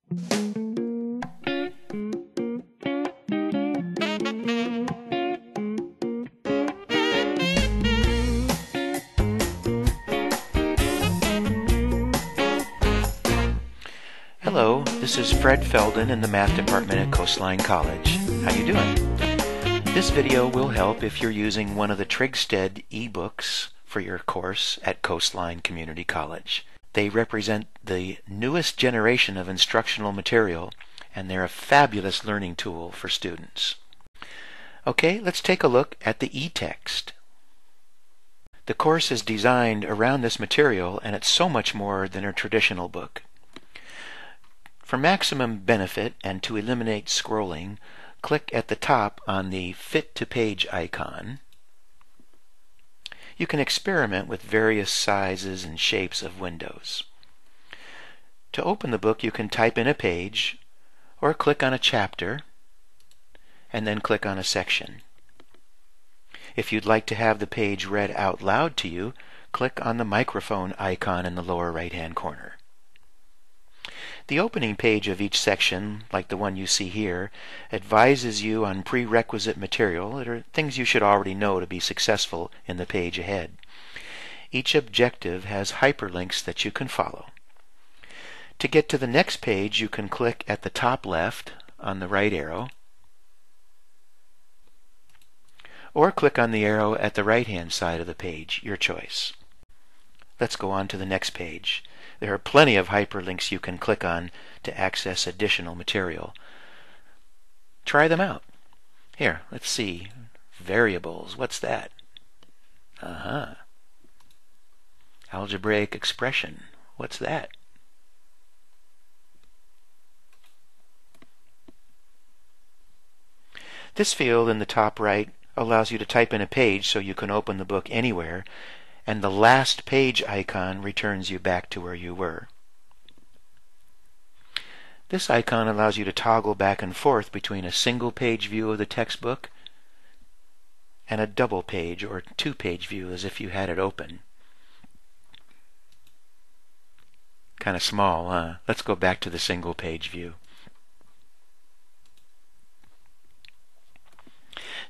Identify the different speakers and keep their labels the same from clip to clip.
Speaker 1: Hello, this is Fred Feldon in the Math Department at Coastline College. How you doing? This video will help if you're using one of the Trigsted eBooks for your course at Coastline Community College. They represent the newest generation of instructional material, and they're a fabulous learning tool for students. Okay, let's take a look at the e-text. The course is designed around this material, and it's so much more than a traditional book. For maximum benefit and to eliminate scrolling, click at the top on the Fit to Page icon. You can experiment with various sizes and shapes of windows. To open the book, you can type in a page or click on a chapter and then click on a section. If you'd like to have the page read out loud to you, click on the microphone icon in the lower right-hand corner. The opening page of each section, like the one you see here, advises you on prerequisite material that are things you should already know to be successful in the page ahead. Each objective has hyperlinks that you can follow. To get to the next page, you can click at the top left on the right arrow, or click on the arrow at the right-hand side of the page, your choice. Let's go on to the next page. There are plenty of hyperlinks you can click on to access additional material. Try them out. Here, let's see. Variables, what's that? Algebraic expression, what's that? This field in the top right allows you to type in a page so you can open the book anywhere, and the last page icon returns you back to where you were. This icon allows you to toggle back and forth between a single page view of the textbook and a double page or two-page view as if you had it open. Kind of small, huh? Let's go back to the single page view.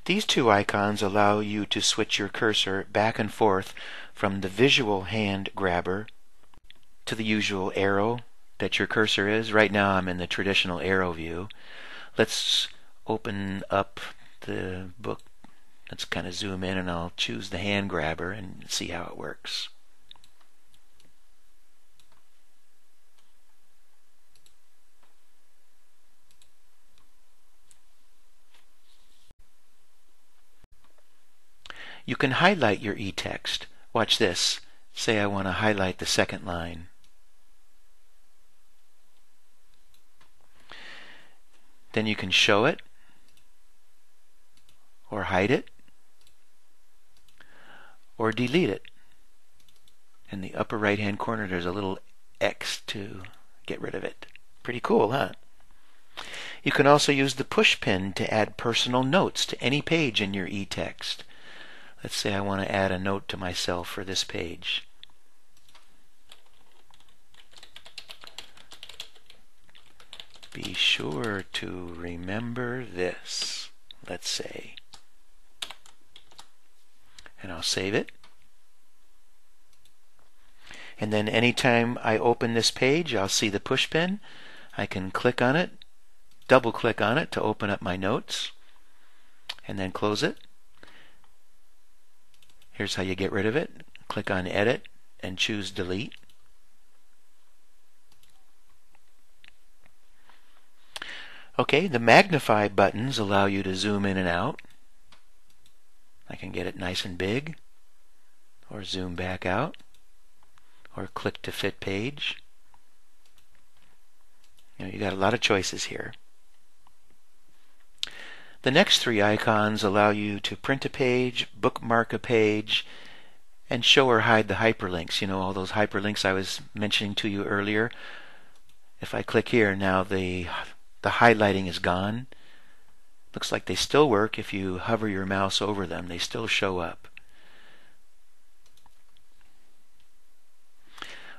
Speaker 1: These two icons allow you to switch your cursor back and forth from the visual hand grabber to the usual arrow that your cursor is. Right now I'm in the traditional arrow view. Let's open up the book. Let's kind of zoom in and I'll choose the hand grabber and see how it works. You can highlight your e-text. Watch this. Say I want to highlight the second line. Then you can show it or hide it or delete it. In the upper right hand corner there's a little X to get rid of it. Pretty cool, huh? You can also use the push pin to add personal notes to any page in your e-text. Let's say I want to add a note to myself for this page. Be sure to remember this, let's say. And I'll save it. And then anytime I open this page, I'll see the push pin. I can click on it, double click on it to open up my notes, and then close it. Here's how you get rid of it. Click on Edit and choose Delete. Okay, the magnify buttons allow you to zoom in and out. I can get it nice and big, or zoom back out, or click to fit page. You got a lot of choices here. The next three icons allow you to print a page, bookmark a page, and show or hide the hyperlinks. You know, all those hyperlinks I was mentioning to you earlier. If I click here, now the highlighting is gone. Looks like they still work if you hover your mouse over them. They still show up.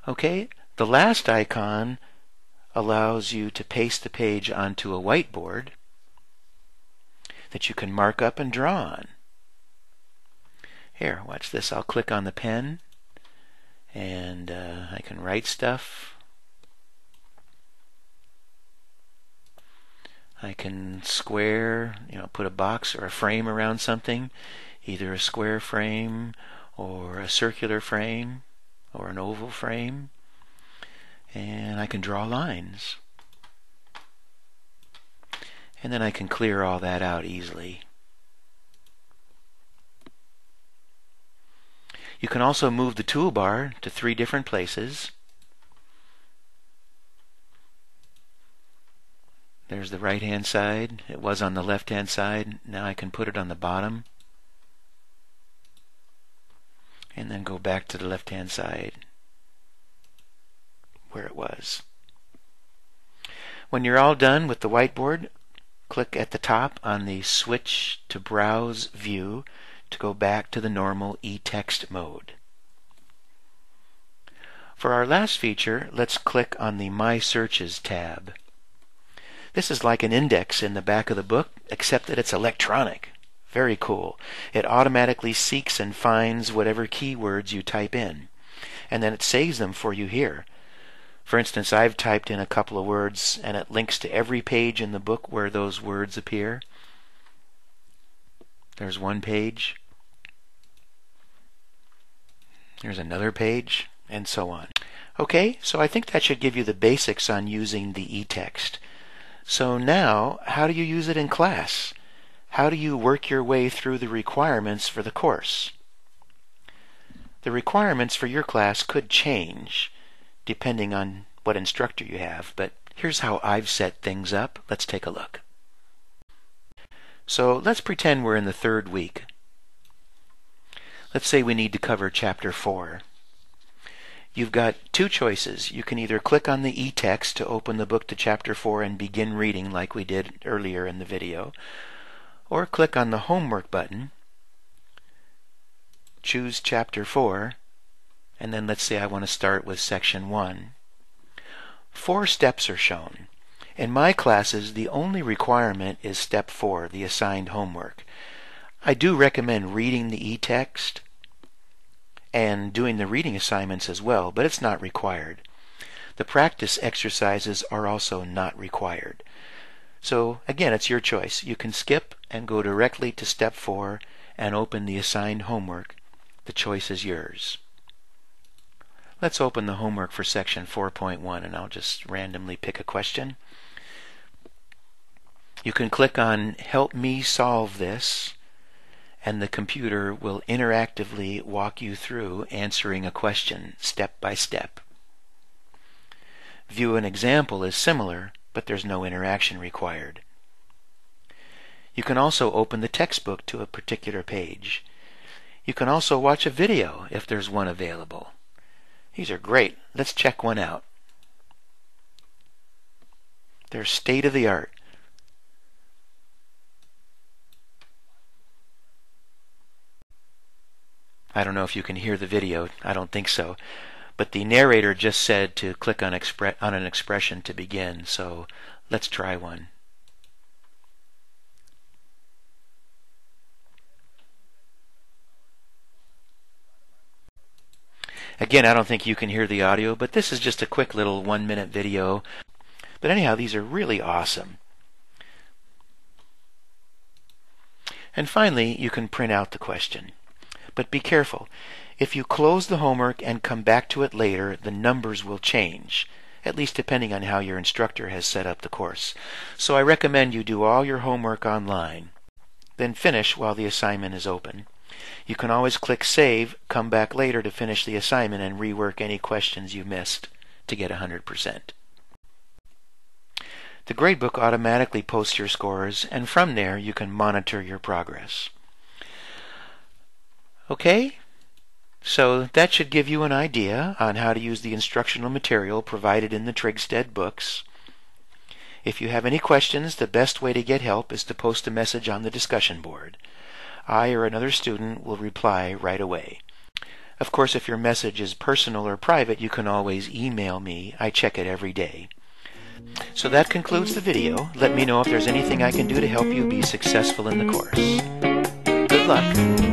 Speaker 1: Okay, the last icon allows you to paste the page onto a whiteboard that you can mark up and draw on. Here, watch this. I'll click on the pen and I can write stuff. I can square, put a box or a frame around something, either a square frame or a circular frame or an oval frame, and I can draw lines. And then I can clear all that out easily. You can also move the toolbar to 3 different places. There's the right-hand side. It was on the left-hand side. Now I can put it on the bottom. And then go back to the left-hand side where it was. When you're all done with the whiteboard, click at the top on the Switch to Browse view to go back to the normal e-text mode. For our last feature, let's click on the My Searches tab. This is like an index in the back of the book, except that it's electronic. Very cool. It automatically seeks and finds whatever keywords you type in, and then it saves them for you here. For instance, I've typed in a couple of words, and it links to every page in the book where those words appear. There's one page. There's another page, and so on. Okay, so I think that should give you the basics on using the e-text. So now, how do you use it in class? How do you work your way through the requirements for the course? The requirements for your class could change depending on what instructor you have, but here's how I've set things up. Let's take a look. So let's pretend we're in the 3rd week. Let's say we need to cover Chapter 4. You've got 2 choices. You can either click on the e-text to open the book to Chapter 4 and begin reading like we did earlier in the video, or click on the Homework button, choose Chapter 4, and then let's say I want to start with Section 1. 4 steps are shown. In my classes, the only requirement is Step 4, the assigned homework. I do recommend reading the e-text and doing the reading assignments as well, but it's not required. The practice exercises are also not required. So again, it's your choice. You can skip and go directly to Step 4 and open the assigned homework. The choice is yours. Let's open the homework for Section 4.1, and I'll just randomly pick a question. You can click on Help Me Solve This, and the computer will interactively walk you through answering a question step by step. View an example is similar, but there's no interaction required. You can also open the textbook to a particular page. You can also watch a video if there's one available. These are great. Let's check one out. They're state-of-the-art. I don't know if you can hear the video. I don't think so. But the narrator just said to click on an expression to begin, so let's try one. Again, I don't think you can hear the audio, but this is just a quick little 1-minute video. But anyhow, these are really awesome. And finally, you can print out the question. But be careful. If you close the homework and come back to it later, the numbers will change, at least depending on how your instructor has set up the course. So I recommend you do all your homework online, then finish while the assignment is open. You can always click Save, come back later to finish the assignment, and rework any questions you missed to get 100%. The gradebook automatically posts your scores, and from there you can monitor your progress. Okay, so that should give you an idea on how to use the instructional material provided in the Trigsted books. If you have any questions, the best way to get help is to post a message on the discussion board. I or another student will reply right away. Of course, if your message is personal or private, you can always email me. I check it every day. So that concludes the video. Let me know if there's anything I can do to help you be successful in the course. Good luck!